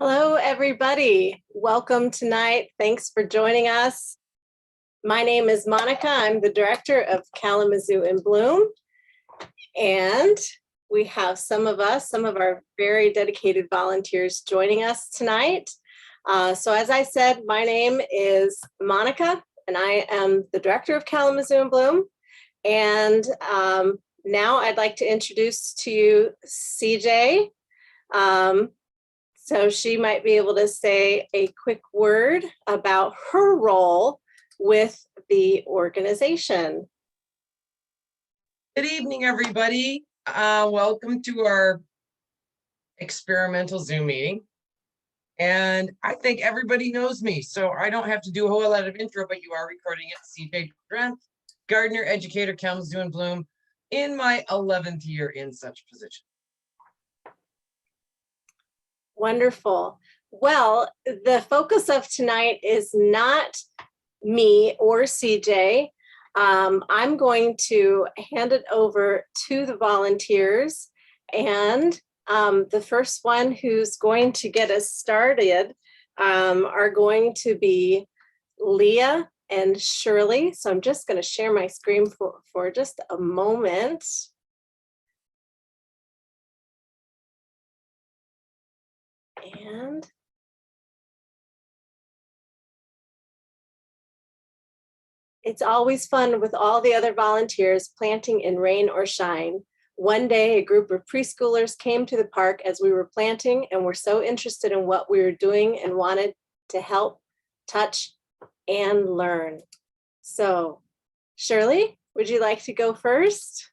Hello, everybody. Welcome tonight. Thanks for joining us. My name is Monica. I'm the director of Kalamazoo and Bloom. And we have some of our very dedicated volunteers joining us tonight. So as I said, my name is Monica, and I am the director of Kalamazoo and Bloom. And now I'd like to introduce to you CJ. So she might be able to say a quick word about her role with the organization. Good evening, everybody. Welcome to our experimental Zoom meeting. And I think everybody knows me, so I don't have to do a whole lot of intro, but you are recording it. CJ Trent, gardener, educator, Kalamazoo and Bloom, in my 11th year in such position. Wonderful. Well, the focus of tonight is not me or CJ. I'm going to hand it over to the volunteers, and the first one who's going to get us started are going to be Leah and Shirley. So I'm just going to share my screen for just a moment. And it's always fun with all the other volunteers planting in rain or shine. One day, a group of preschoolers came to the park as we were planting and were so interested in what we were doing and wanted to help, touch, and learn. So, Shirley, would you like to go first?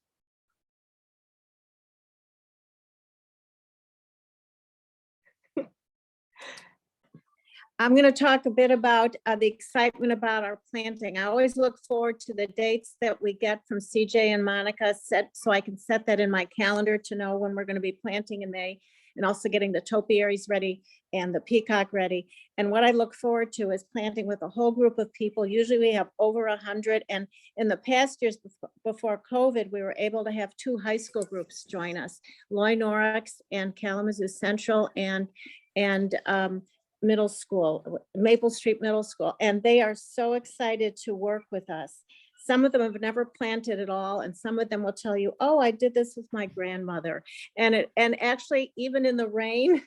I'm going to talk a bit about the excitement about our planting. I always look forward to the dates that we get from CJ and Monica so I can set that in my calendar to know when we're going to be planting in May, and also getting the topiaries ready and the peacock ready. And what I look forward to is planting with a whole group of people. Usually we have over 100. And in the past years before COVID, we were able to have 2 high school groups join us, Loy Norix and Kalamazoo Central and Middle School, Maple Street Middle School, and they are so excited to work with us. Some of them have never planted at all, and some of them will tell you, "Oh, I did this with my grandmother." And actually, even in the rain,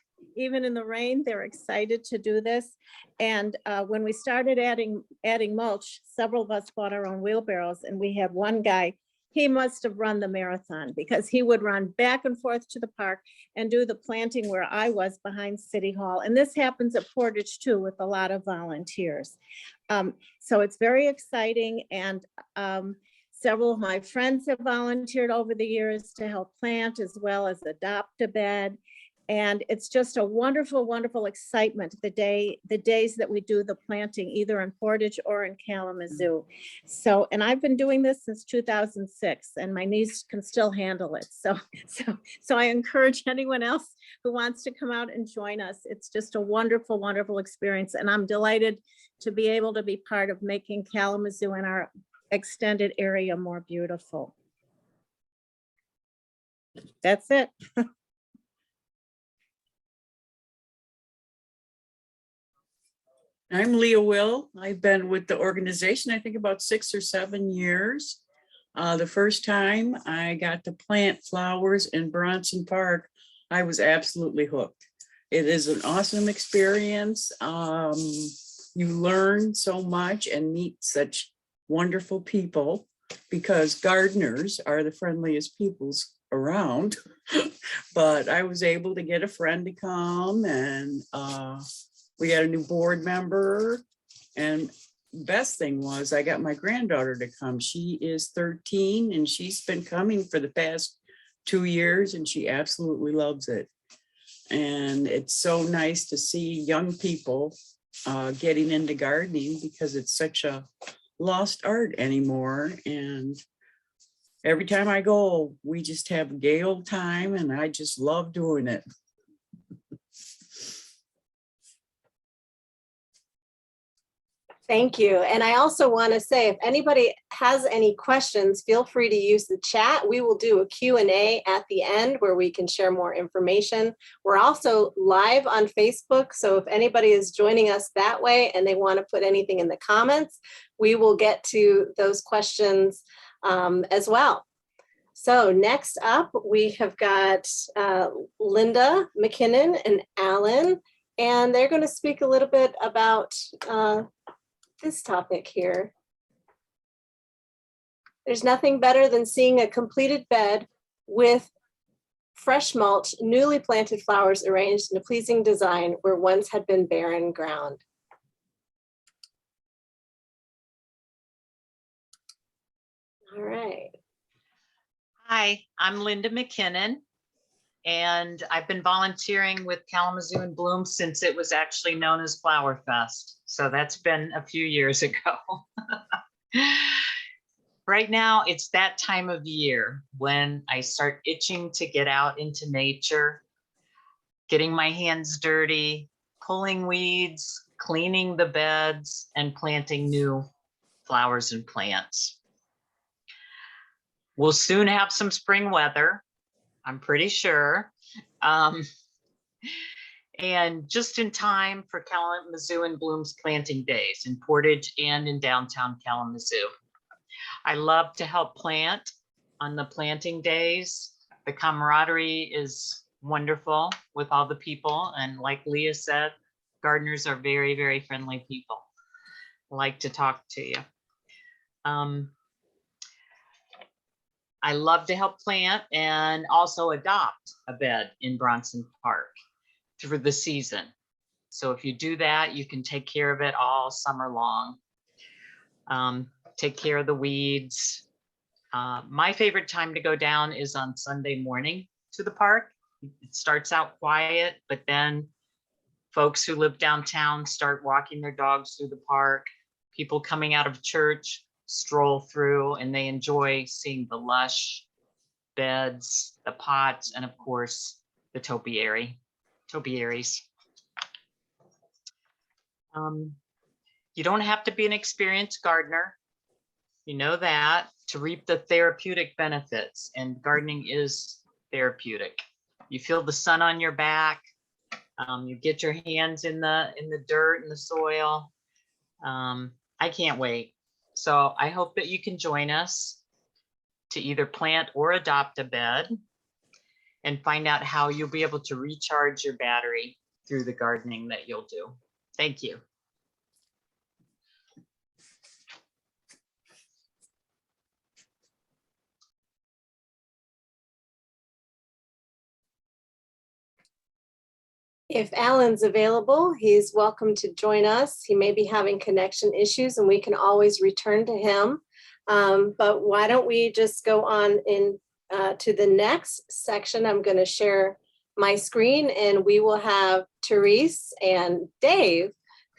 they're excited to do this. And when we started adding mulch, several of us bought our own wheelbarrows, and we had one guy. He must have run the marathon, because he would run back and forth to the park and do the planting where I was behind City Hall. And this happens at Portage too, with a lot of volunteers. So it's very exciting. And several of my friends have volunteered over the years to help plant as well as adopt a bed. And it's just a wonderful, wonderful excitement the days that we do the planting, either in Portage or in Kalamazoo. So, and I've been doing this since 2006, and my knees can still handle it. So I encourage anyone else who wants to come out and join us. It's just a wonderful, wonderful experience. And I'm delighted to be able to be part of making Kalamazoo and our extended area more beautiful. That's it. I'm Leah Will. I've been with the organization, I think about 6 or 7 years. The first time I got to plant flowers in Bronson Park, I was absolutely hooked. It is an awesome experience. You learn so much and meet such wonderful people, because gardeners are the friendliest peoples around. But I was able to get a friend to come, and we got a new board member, and best thing was I got my granddaughter to come. She is 13, and she's been coming for the past 2 years, and she absolutely loves it. And it's so nice to see young people getting into gardening, because it's such a lost art anymore. And every time I go, we just have a gay old time, and I just love doing it. Thank you. And I also want to say, if anybody has any questions, feel free to use the chat. We will do a Q&A at the end where we can share more information. We're also live on Facebook, so if anybody is joining us that way and they want to put anything in the comments, we will get to those questions as well. So next up, we have got Linda McKinnon and Alan, and they're going to speak a little bit about this topic here. There's nothing better than seeing a completed bed with fresh mulch, newly planted flowers arranged in a pleasing design where once had been barren ground. All right. Hi, I'm Linda McKinnon, and I've been volunteering with Kalamazoo and Bloom since it was actually known as Flower Fest. So that's been a few years ago. Right now, it's that time of year when I start itching to get out into nature, getting my hands dirty, pulling weeds, cleaning the beds, and planting new flowers and plants. We'll soon have some spring weather, I'm pretty sure. And just in time for Kalamazoo and Bloom's planting days in Portage and in downtown Kalamazoo. I love to help plant on the planting days. The camaraderie is wonderful with all the people. And like Leah said, gardeners are very, very friendly people. I like to talk to you. I love to help plant and also adopt a bed in Bronson Park through the season. So if you do that, you can take care of it all summer long. Take care of the weeds. My favorite time to go down is on Sunday morning to the park. It starts out quiet, but then folks who live downtown start walking their dogs through the park. People coming out of church stroll through and they enjoy seeing the lush beds, the pots, and of course, the topiaries. You don't have to be an experienced gardener. You know that to reap the therapeutic benefits, and gardening is therapeutic. You feel the sun on your back. You get your hands in the dirt and the soil. I can't wait. So I hope that you can join us to either plant or adopt a bed and find out how you'll be able to recharge your battery through the gardening that you'll do. Thank you. If Alan's available, he's welcome to join us. He may be having connection issues and we can always return to him. But why don't we just go on in to the next section. I'm going to share my screen and we will have Therese and Dave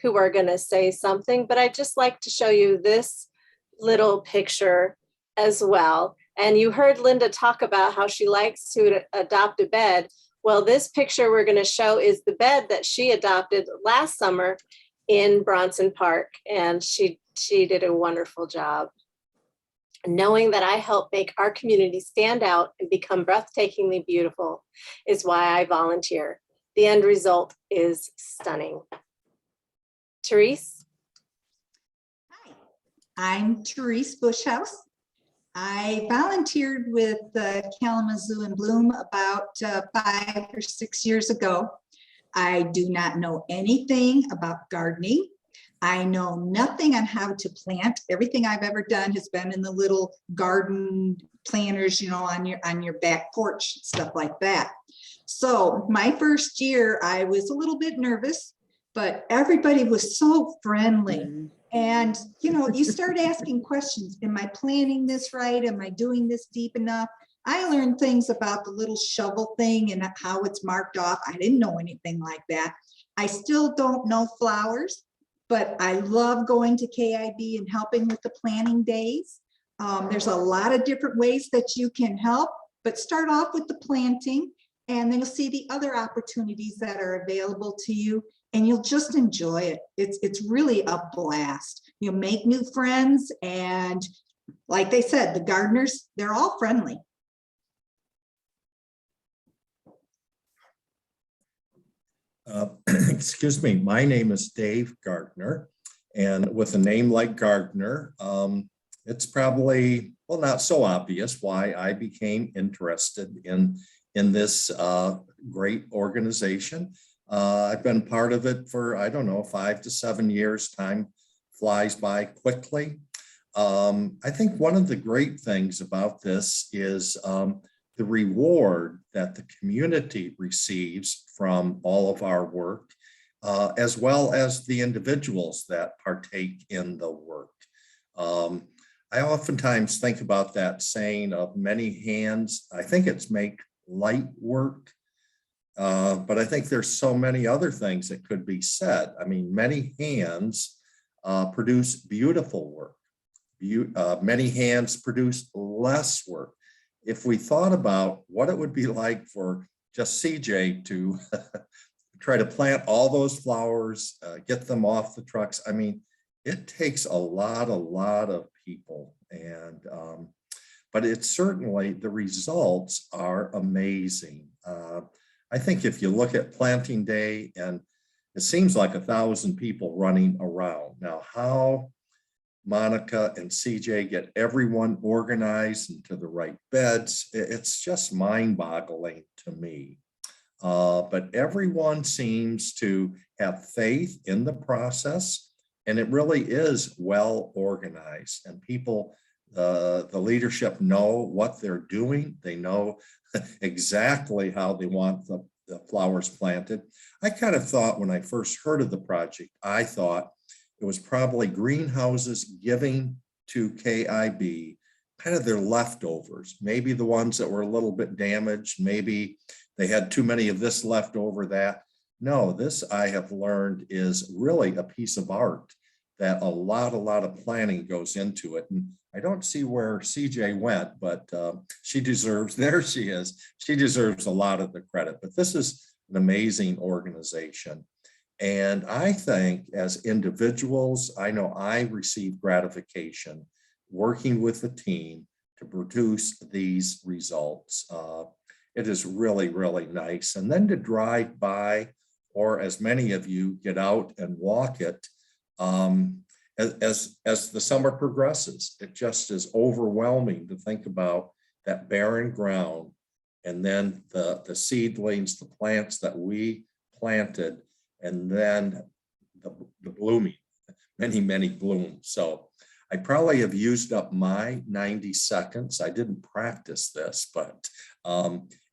who are going to say something. But I'd just like to show you this little picture as well. And you heard Linda talk about how she likes to adopt a bed. Well, this picture we're going to show is the bed that she adopted last summer in Bronson Park, and she did a wonderful job. Knowing that I help make our community stand out and become breathtakingly beautiful is why I volunteer. The end result is stunning. Therese? Hi, I'm Therese Bushhouse. I volunteered with Kalamazoo and Bloom about 5 or 6 years ago. I do not know anything about gardening. I know nothing on how to plant. Everything I've ever done has been in the little garden planters, you know, on your back porch, stuff like that. So my first year, I was a little bit nervous, but everybody was so friendly. And, you know, you start asking questions. Am I planting this right? Am I doing this deep enough? I learned things about the little shovel thing and how it's marked off. I didn't know anything like that. I still don't know flowers, but I love going to KIB and helping with the planting days. There's a lot of different ways that you can help, but start off with the planting and then you'll see the other opportunities that are available to you. and you'll just enjoy it. It's really a blast. You'll make new friends, and like they said, the gardeners, they're all friendly. Excuse me, my name is Dave Gardner, and with a name like Gardner, it's probably, well, not so obvious why I became interested in this great organization. I've been part of it for, I don't know, 5 to 7 years. Time flies by quickly. I think one of the great things about this is the reward that the community receives from all of our work, as well as the individuals that partake in the work. I oftentimes think about that saying of many hands. I think it's make light work, but I think there's so many other things that could be said. I mean, many hands produce beautiful work. Many hands produce less work. If we thought about what it would be like for just CJ to try to plant all those flowers, get them off the trucks, I mean, it takes a lot of people. And but it's certainly, the results are amazing. I think if you look at planting day, and it seems like 1,000 people running around. Now, how Monica and CJ get everyone organized into the right beds, it's just mind-boggling to me. But everyone seems to have faith in the process, and it really is well organized, and people, the leadership know what they're doing. They know exactly how they want the flowers planted. I kind of thought, when I first heard of the project, I thought it was probably greenhouses giving to KIB kind of their leftovers, maybe the ones that were a little bit damaged, maybe they had too many of this left over that. No, this, I have learned, is really a piece of art that a lot of planning goes into it. And I don't see where CJ went, but she deserves, there she is, she deserves a lot of the credit. But this is an amazing organization. And I think as individuals, I know I receive gratification working with the team to produce these results. It is really nice. And then to drive by, or as many of you get out and walk it, as the summer progresses, it just is overwhelming to think about that barren ground, and then the seedlings, the plants that we planted, and then the blooming, many blooms. So I probably have used up my 90 seconds. I didn't practice this, but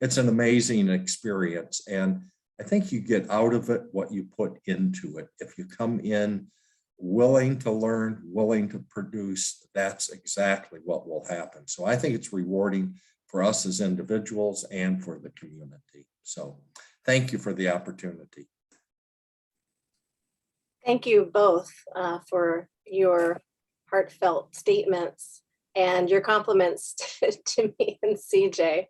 it's an amazing experience. And I think you get out of it what you put into it. If you come in willing to learn, willing to produce, that's exactly what will happen. So I think it's rewarding for us as individuals and for the community. So thank you for the opportunity. Thank you both for your heartfelt statements and your compliments to me and CJ.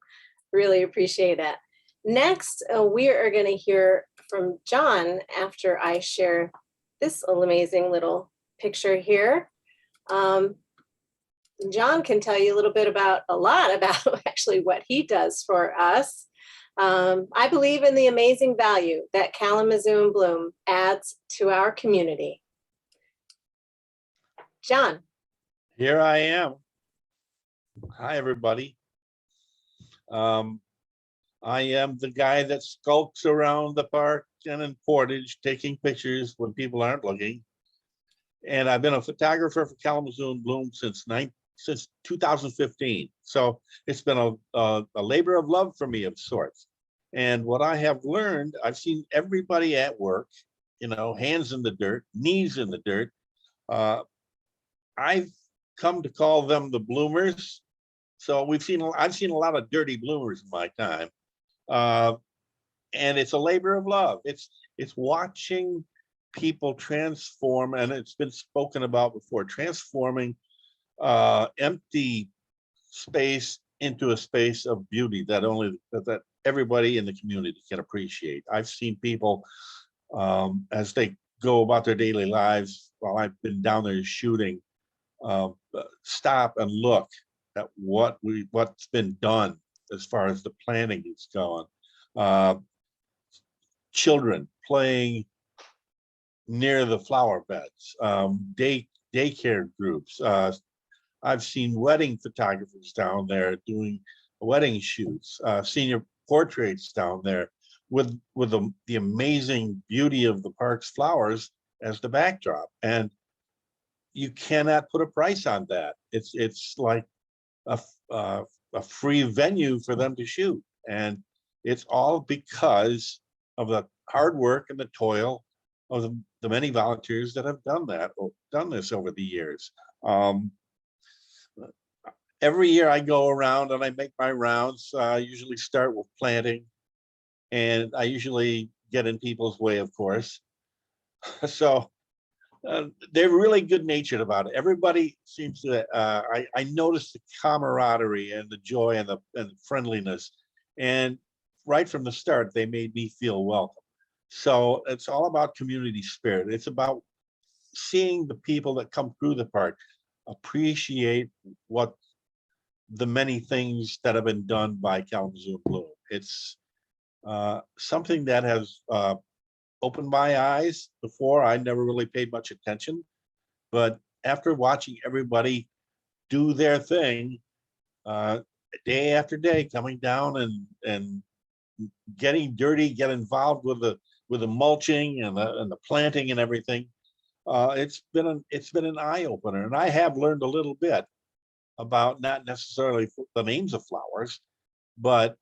Really appreciate it. Next, we are going to hear from John after I share this amazing little picture here. John can tell you a lot about actually what he does for us. I believe in the amazing value that Kalamazoo and Bloom adds to our community. John. Here I am. Hi, everybody. I am the guy that skulks around the park and in Portage taking pictures when people aren't looking. And I've been a photographer for Kalamazoo and Bloom since 2015. So it's been a labor of love for me of sorts. And what I have learned, I've seen everybody at work, you know, hands in the dirt, knees in the dirt. I've come to call them the bloomers. So I've seen a lot of dirty bloomers in my time. And it's a labor of love. It's watching people transform, and it's been spoken about before, transforming empty space into a space of beauty that everybody in the community can appreciate. I've seen people as they go about their daily lives while I've been down there shooting, stop and look at what's been done as far as the planning is going. Children playing near the flower beds, daycare groups. I've seen wedding photographers down there doing wedding shoots, senior portraits down there with the amazing beauty of the park's flowers as the backdrop. And you cannot put a price on that. It's like a free venue for them to shoot. And it's all because of the hard work and the toil of the many volunteers that have done this over the years. Every year I go around and I make my rounds. I usually start with planting, and I usually get in people's way, of course. So they're really good natured about it. Everybody seems to, I notice the camaraderie and the joy and the friendliness. And right from the start, they made me feel welcome. So it's all about community spirit. It's about seeing the people that come through the park appreciate what the many things that have been done by Kalamazoo and Bloom. It's something that has opened my eyes. Before, I never really paid much attention, but after watching everybody do their thing day after day, coming down and getting dirty, get involved with the mulching and the planting and everything, it's been an eye opener. And I have learned a little bit about not necessarily the names of flowers, but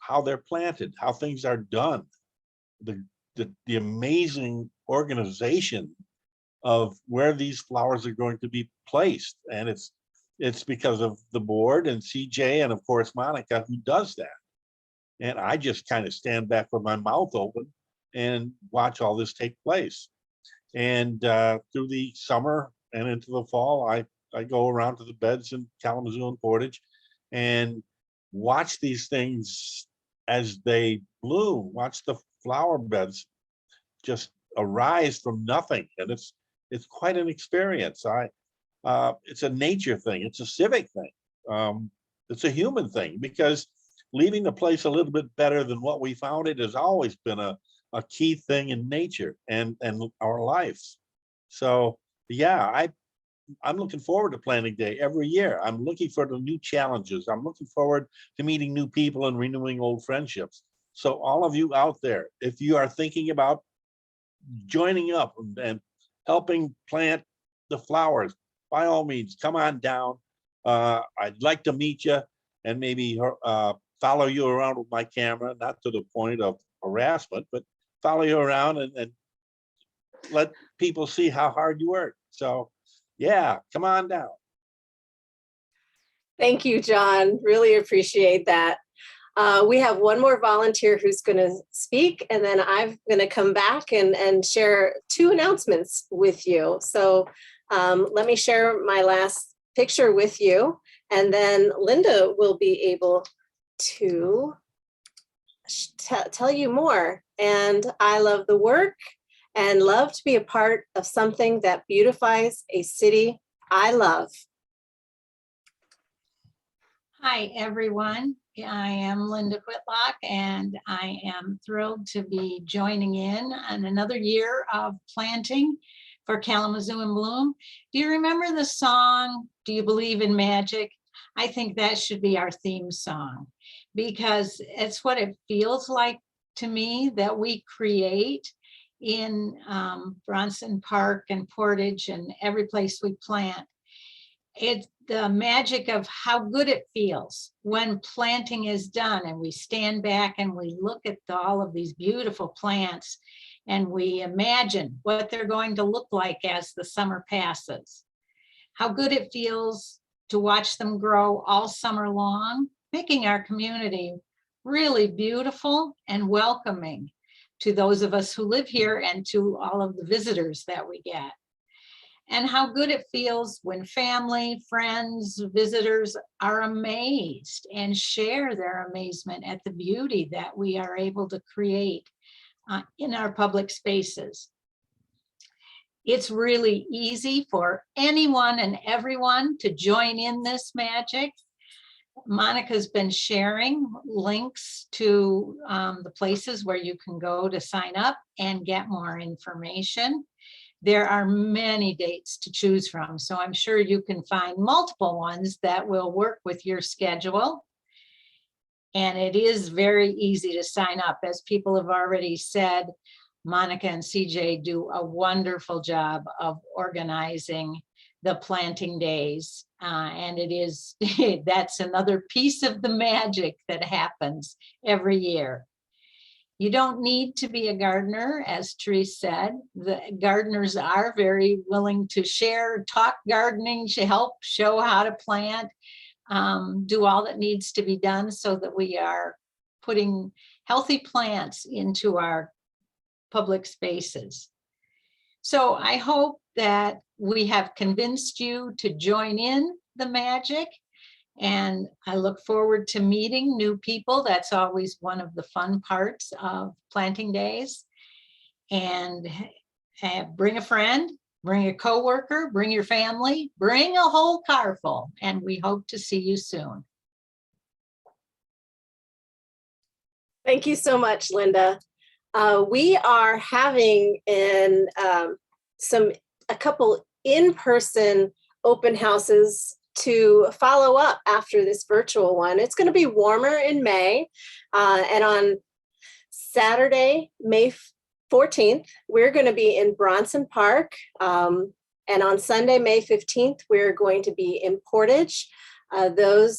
how they're planted, how things are done, the amazing organization of where these flowers are going to be placed. And it's because of the board and CJ and of course Monica who does that. And I just kind of stand back with my mouth open and watch all this take place. And through the summer and into the fall, I go around to the beds in Kalamazoo and Portage and watch these things as they bloom, watch the flower beds just arise from nothing. And it's quite an experience. It's a nature thing. It's a civic thing. It's a human thing, because leaving the place a little bit better than what we found it has always been a key thing in nature and our lives. So yeah, I'm looking forward to planting day every year. I'm looking for the new challenges. I'm looking forward to meeting new people and renewing old friendships. So all of you out there, if you are thinking about joining up and helping plant the flowers, by all means, come on down. I'd like to meet you and maybe follow you around with my camera, not to the point of harassment, but follow you around and let people see how hard you work. So yeah, come on down. Thank you, John. Really appreciate that. We have one more volunteer who's going to speak, and then I'm going to come back and share 2 announcements with you. So let me share my last picture with you, and then Linda will be able to tell you more. And I love the work and love to be a part of something that beautifies a city I love. Hi, everyone. I am Linda Whitlock, and I am thrilled to be joining in on another year of planting for Kalamazoo and Bloom. Do you remember the song, Do You Believe in Magic? I think that should be our theme song, because it's what it feels like to me that we create in Bronson Park and Portage and every place we plant. It's the magic of how good it feels when planting is done and we stand back and we look at all of these beautiful plants and we imagine what they're going to look like as the summer passes. How good it feels to watch them grow all summer long, making our community really beautiful and welcoming to those of us who live here and to all of the visitors that we get. And how good it feels when family, friends, visitors are amazed and share their amazement at the beauty that we are able to create in our public spaces. It's really easy for anyone and everyone to join in this magic. Monica's been sharing links to the places where you can go to sign up and get more information. There are many dates to choose from, so I'm sure you can find multiple ones that will work with your schedule. And it is very easy to sign up. As people have already said, Monica and CJ do a wonderful job of organizing the planting days. And it is, that's another piece of the magic that happens every year. You don't need to be a gardener, as Therese said. The gardeners are very willing to share, talk gardening, to help show how to plant, do all that needs to be done so that we are putting healthy plants into our public spaces. So I hope that we have convinced you to join in the magic, and I look forward to meeting new people. That's always one of the fun parts of planting days. And bring a friend, bring a coworker, bring your family, bring a whole car full, and we hope to see you soon. Thank you so much, Linda. We are having a couple in-person open houses to follow up after this virtual one. It's going to be warmer in May, and on Saturday, May 14th, we're going to be in Bronson Park, and on Sunday, May 15th, we're going to be in Portage.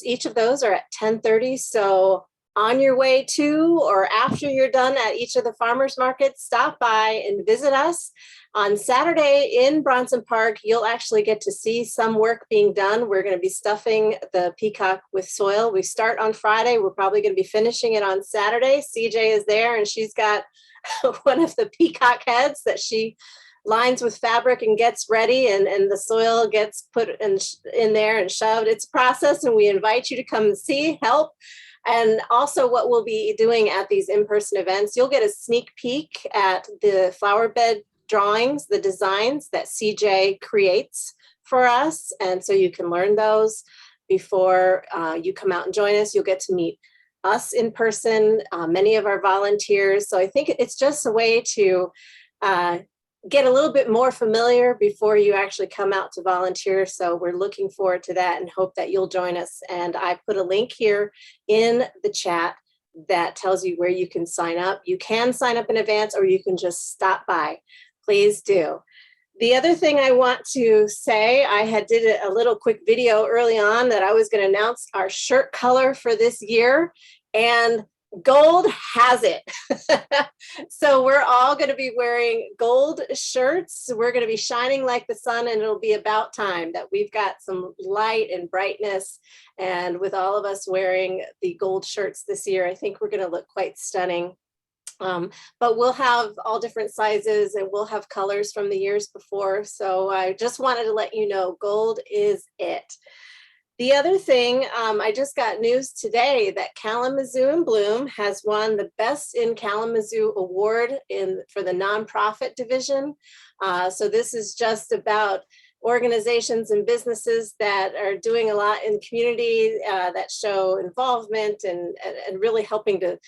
Each of those are at 10:30, so on your way to or after you're done at each of the farmers markets, stop by and visit us. On Saturday in Bronson Park, you'll actually get to see some work being done. We're going to be stuffing the peacock with soil. We start on Friday. We're probably going to be finishing it on Saturday. CJ is there, and she's got one of the peacock heads that she lines with fabric and gets ready, and the soil gets put in there and shoved. It's a process, and we invite you to come and see, help. And also what we'll be doing at these in-person events, you'll get a sneak peek at the flower bed drawings, the designs that CJ creates for us. And so you can learn those before you come out and join us. You'll get to meet us in person, many of our volunteers. So I think it's just a way to get a little bit more familiar before you actually come out to volunteer. So we're looking forward to that and hope that you'll join us. And I put a link here in the chat that tells you where you can sign up. You can sign up in advance, or you can just stop by. Please do. The other thing I want to say, I did a little quick video early on that I was going to announce our shirt color for this year, and gold has it. So we're all going to be wearing gold shirts. We're going to be shining like the sun, and it'll be about time that we've got some light and brightness. And with all of us wearing the gold shirts this year, I think we're going to look quite stunning. But we'll have all different sizes, and we'll have colors from the years before. So I just wanted to let you know, gold is it. The other thing, I just got news today that Kalamazoo and Bloom has won the Best in Kalamazoo Award for the nonprofit division. So this is just about organizations and businesses that are doing a lot in the community, that show involvement and really helping to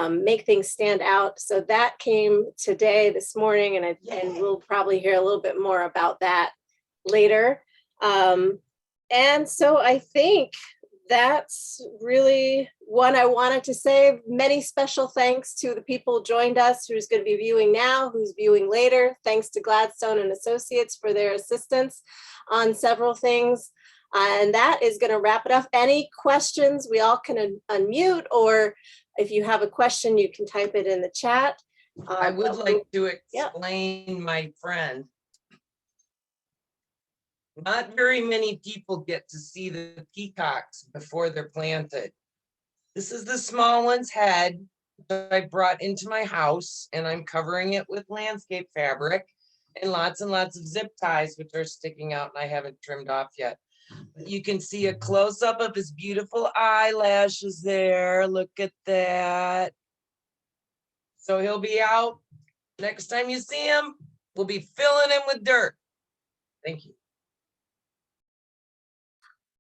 make things stand out. So that came today, this morning, and we'll probably hear a little bit more about that later. And so I think that's really what I wanted to say. Many special thanks to the people who joined us, who's going to be viewing now, who's viewing later. Thanks to Gladstone and Associates for their assistance on several things. And that is going to wrap it up. Any questions, we all can unmute, or if you have a question, you can type it in the chat. I would like to explain, my friend. Not very many people get to see the peacocks before they're planted. This is the small one's head that I brought into my house, and I'm covering it with landscape fabric and lots of zip ties, which are sticking out, and I haven't trimmed off yet. But you can see a close-up of his beautiful eyelashes there. Look at that. So he'll be out. Next time you see him, we'll be filling him with dirt. Thank you.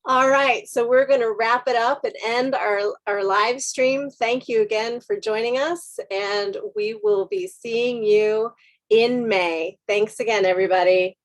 All right, so we're going to wrap it up and end our live stream. Thank you again for joining us, and we will be seeing you in May. Thanks again, everybody.